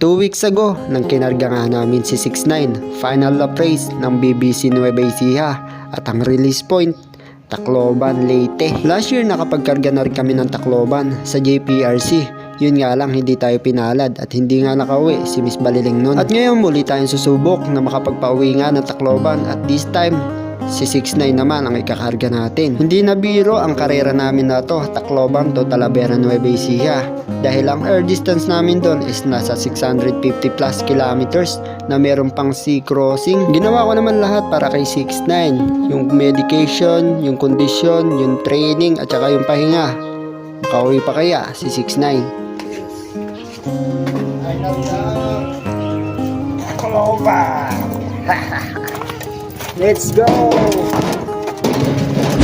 2 weeks ago, nang kinarga nga namin si 69, final lap race ng BBC Nueva Ecija at ang release point, Tacloban, Leyte. Last year nakapagkarga na rin kami ng Tacloban sa JPRC. Yun nga lang, hindi tayo pinalad at hindi nga nakauwi si Miss Baliling nun. At ngayon muli tayong susubok na makapagpauwi nga ng Tacloban at this time, si 69 naman ang ikakarga natin. Hindi na biro ang karera namin na to, Tacloban to Talavera, Nueva Ecija. Dahil ang air distance namin doon is nasa 650 plus kilometers na meron pang sea crossing. Ginawa ko naman lahat para kay 69. Yung medication, yung condition, yung training at saka yung pahinga. Makauwi pa kaya si 69? I love Tacloban! Let's go!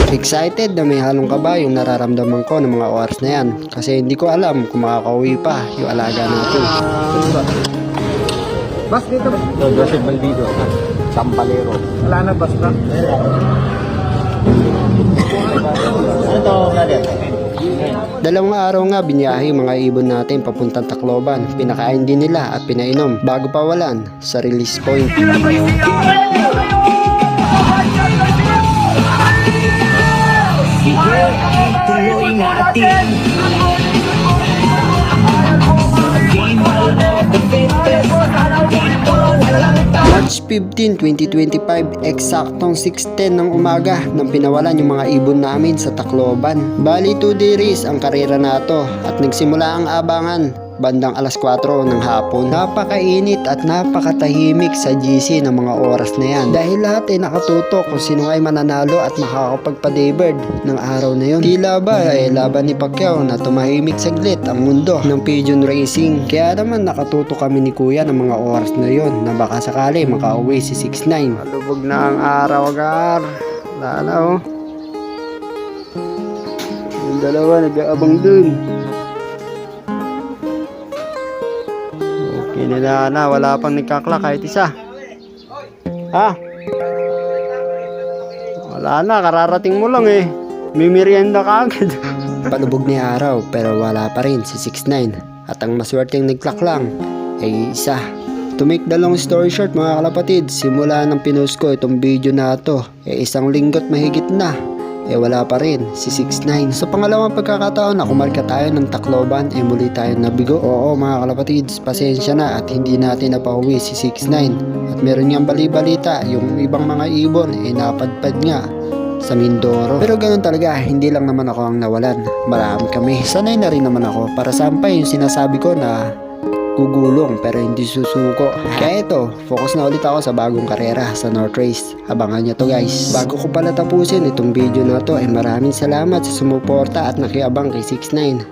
Excited na may halong kaba yung nararamdaman ko ng mga oras na yan kasi hindi ko alam kung makakauwi pa yung alaga natin. Bas dito ba? Joseph Baldido, Sampalero. Wala na bas na? Ito, Nadia. 2 araw nga biniyahe yung mga ibon natin papuntang Tacloban. Pinakain din nila at pinainom bago pawalan sa release point. Tuloy natin March 15, 2025, eksaktong 6:10 ng umaga nang pinawalan yung mga ibon namin sa Tacloban. Bali 2-day race ang karera nato at nagsimula ang abangan bandang alas 4 ng hapon. Napakainit at napakatahimik sa GC ng mga oras na yan. Dahil lahat ay nakatutok kung sino ay mananalo at makakapagpa-daybird ng araw na yun. Tila ba ay laban ni Pacquiao na tumahimik saglit ang mundo ng pigeon racing. Kaya naman nakatutok kami ni Kuya ng mga oras na yon na baka sakali makauwi si 69. Malubog na ang araw, Gar. Lala, oh. Yung dalawa nag-aabang dun. Kinila na, wala pang nagkakla kahit isa. Ha? Wala na, kararating mo lang eh. May merienda ka agad. Palubog ni araw pero wala pa rin si 69. At ang maswerteng nagklak lang ay isa. To make the long story short mga kalapatid, simula nang pinost ko itong video na to, isang linggo't mahigit na. Wala pa rin si 69. Sa pangalawang pagkakataon na kumarga tayo ng Tacloban, muli tayo nabigo. Oo mga kalapatids, pasensya na at hindi natin napauwi si 69. At meron niyang bali-balita, yung ibang mga ibon napadpad nga sa Mindoro. Pero ganun talaga, hindi lang naman ako ang nawalan. Marami kami. Sanay na rin naman ako para sampay yung sinasabi ko na gugulong pero hindi susuko. Kaya ito, focus na ulit ako sa bagong karera sa North Race. Abangan nyo to guys. Bago ko pala tapusin itong video na to, maraming salamat sa sumuporta at nakiabang kay 69.